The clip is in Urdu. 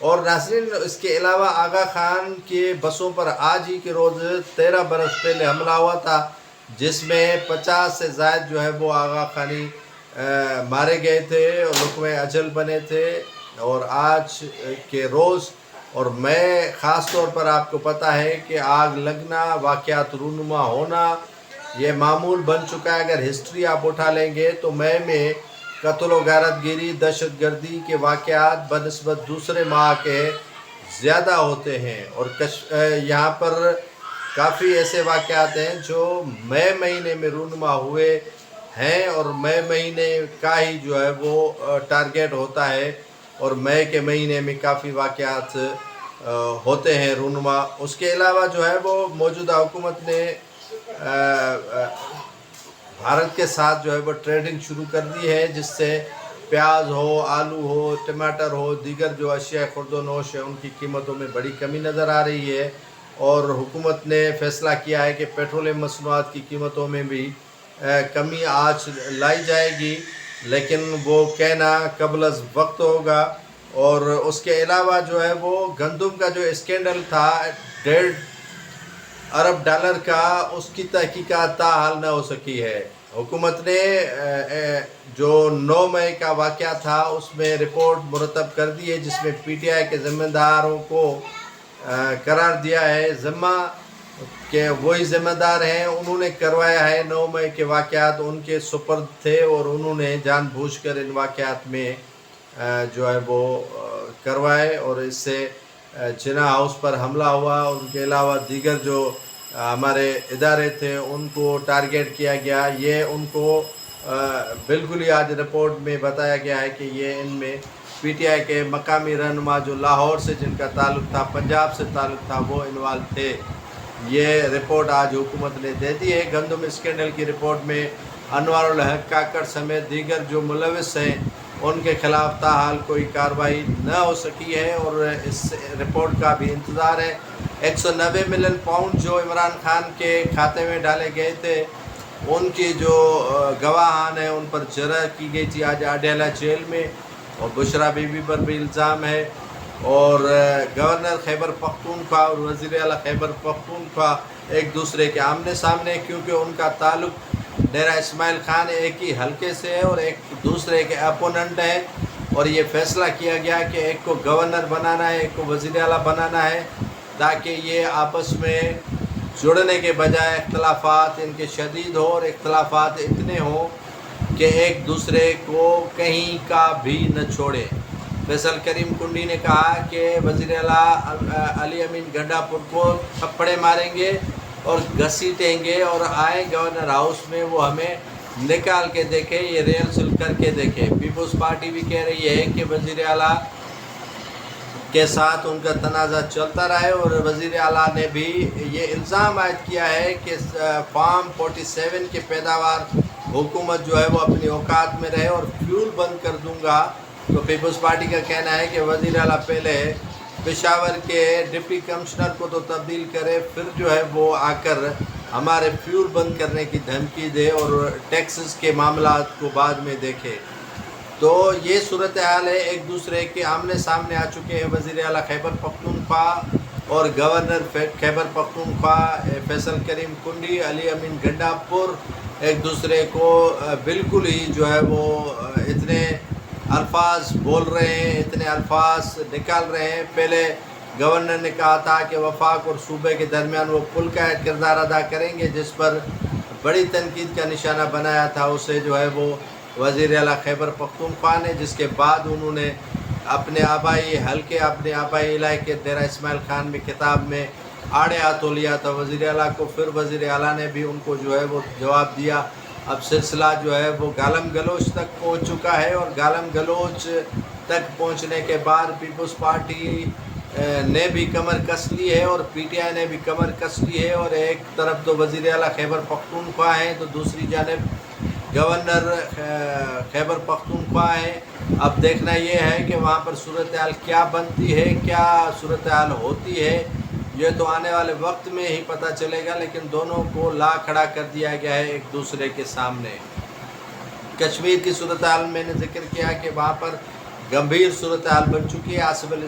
اور ناظرین اس کے علاوہ آغا خان کے بسوں پر آج ہی کے روز 13 برس پہلے حملہ ہوا تھا، جس میں 50 سے زائد جو ہے وہ آغا خانی مارے گئے تھے اور لقمۂ اجل بنے تھے۔ اور آج کے روز اور میں خاص طور پر آپ کو پتہ ہے کہ آگ لگنا، واقعات رونما ہونا یہ معمول بن چکا ہے۔ اگر ہسٹری آپ اٹھا لیں گے تو مئی میں قتل و غارت گیری، دہشت گردی کے واقعات بنسبت دوسرے ماہ کے زیادہ ہوتے ہیں، اور یہاں پر کافی ایسے واقعات ہیں جو مئی مہینے میں رونما ہوئے ہیں، اور مئی مہینے کا ہی جو ہے وہ ٹارگیٹ ہوتا ہے، اور مئی کے مہینے میں کافی واقعات ہوتے ہیں رونما۔ اس کے علاوہ جو ہے وہ موجودہ حکومت نے بھارت کے ساتھ جو ہے وہ ٹریڈنگ شروع کر دی ہے، جس سے پیاز ہو، آلو ہو، ٹماٹر ہو، دیگر جو اشیاء خورد و نوش ہے ان کی قیمتوں میں بڑی کمی نظر آ رہی ہے، اور حکومت نے فیصلہ کیا ہے کہ پیٹرولیم مصنوعات کی قیمتوں میں بھی کمی آج لائی جائے گی، لیکن وہ کہنا قبل از وقت ہوگا۔ اور اس کے علاوہ جو ہے وہ گندم کا جو اسکینڈل تھا $1.5 ارب کا، اس کی تحقیقات تاحال نہ ہو سکی ہے۔ حکومت نے جو 9 مئی کا واقعہ تھا اس میں رپورٹ مرتب کر دی ہے، جس میں پی ٹی آئی کے ذمہ داروں کو قرار دیا ہے ذمہ کہ وہی ذمہ دار ہیں، انہوں نے کروایا ہے۔ 9 مئی کے واقعات ان کے سپرد تھے اور انہوں نے جان بوجھ کر ان واقعات میں جو ہے وہ کروائے، اور اس سے جناح ہاؤس پر حملہ ہوا۔ ان کے علاوہ دیگر جو ہمارے ادارے تھے ان کو ٹارگیٹ کیا گیا۔ یہ ان کو بالکل ہی آج رپورٹ میں بتایا گیا ہے کہ یہ ان میں پی ٹی آئی کے مقامی رہنما جو لاہور سے جن کا تعلق تھا، پنجاب سے تعلق تھا، وہ انوالو تھے۔ یہ رپورٹ آج حکومت نے دے دی ہے۔ گندم اسکینڈل کی رپورٹ میں انوار الحق کاکڑ سمیت دیگر جو ملوث ہیں ان کے خلاف تاحال کوئی کارروائی نہ ہو سکی ہے، اور اس رپورٹ کا بھی انتظار ہے۔ 190 ملین پاؤنڈ جو عمران خان کے کھاتے میں ڈالے گئے تھے، ان کی جو گواہان ہیں ان پر جرح کی گئی تھی آج اڈیالہ جیل میں، اور بشرا بی بی پر بھی الزام ہے۔ اور گورنر خیبر پختونخوا اور وزیر اعلیٰ خیبر پختونخوا ایک دوسرے کے آمنے سامنے، کیونکہ ان کا تعلق ڈیرہ اسماعیل خان ایک ہی حلقے سے ہے اور ایک دوسرے کے اپوننٹ ہیں، اور یہ فیصلہ کیا گیا کہ ایک کو گورنر بنانا ہے، ایک کو وزیر اعلیٰ بنانا ہے، تاکہ یہ آپس میں جڑنے کے بجائے اختلافات ان کے شدید ہوں، اور اختلافات اتنے ہوں کہ ایک دوسرے کو کہیں کا بھی نہ چھوڑیں۔ فیصل کریم کنڈی نے کہا کہ وزیر اعلیٰ علی امین گنڈا پور کو تھپڑے ماریں گے اور گھسیٹیں گے، اور آئیں گورنر ہاؤس میں وہ ہمیں نکال کے دیکھیں، یہ ریہرسل کر کے دیکھیں۔ پیپلز پارٹی بھی کہہ رہی ہے کہ وزیر اعلیٰ کے ساتھ ان کا تنازع چلتا رہے، اور وزیر اعلیٰ نے بھی یہ الزام عائد کیا ہے کہ فارم 47 کی پیداوار حکومت جو ہے وہ اپنی اوقات میں رہے، اور فیول بند کر دوں گا۔ تو پیپلز پارٹی کا کہنا ہے کہ وزیر اعلیٰ پہلے پشاور کے ڈپٹی کمشنر کو تو تبدیل کرے، پھر جو ہے وہ آ کر ہمارے فیول بند کرنے کی دھمکی دے، اور ٹیکسز کے معاملات کو بعد میں دیکھے۔ تو یہ صورتحال ہے، ایک دوسرے کے آمنے سامنے آ چکے ہیں وزیر اعلیٰ خیبر پختونخوا اور گورنر خیبر پختونخوا فیصل کریم کنڈی، علی امین گنڈا پور ایک دوسرے کو بالکل ہی جو ہے وہ اتنے الفاظ بول رہے ہیں، اتنے الفاظ نکال رہے ہیں۔ پہلے گورنر نے کہا تھا کہ وفاق اور صوبے کے درمیان وہ پل کا کردار ادا کریں گے، جس پر بڑی تنقید کا نشانہ بنایا تھا اسے جو ہے وہ وزیر اعلیٰ خیبر پختونخوا نے، جس کے بعد انہوں نے اپنے آبائی حلقے، اپنے آبائی علاقے ڈیرہ اسماعیل خان میں خطاب میں آڑے ہاتھوں لیا تھا وزیر اعلیٰ کو۔ پھر وزیر اعلیٰ نے بھی ان کو جو ہے وہ جواب دیا۔ اب سلسلہ جو ہے وہ گالم گلوچ تک پہنچ چکا ہے، اور گالم گلوچ تک پہنچنے کے بعد پیپلز پارٹی نے بھی کمر کس لی ہے، اور پی ٹی آئی نے بھی کمر کس لی ہے، اور ایک طرف تو وزیر اعلیٰ خیبر پختونخوا ہیں تو دوسری جانب گورنر خیبر پختونخوا ہیں۔ اب دیکھنا یہ ہے کہ وہاں پر صورتحال کیا بنتی ہے، کیا صورتحال ہوتی ہے، یہ تو آنے والے وقت میں ہی پتہ چلے گا، لیکن دونوں کو لا کھڑا کر دیا گیا ہے ایک دوسرے کے سامنے۔ کشمیر کی صورتحال میں نے ذکر کیا کہ وہاں پر گمبھیر صورتحال بن چکی ہے۔ آصف علی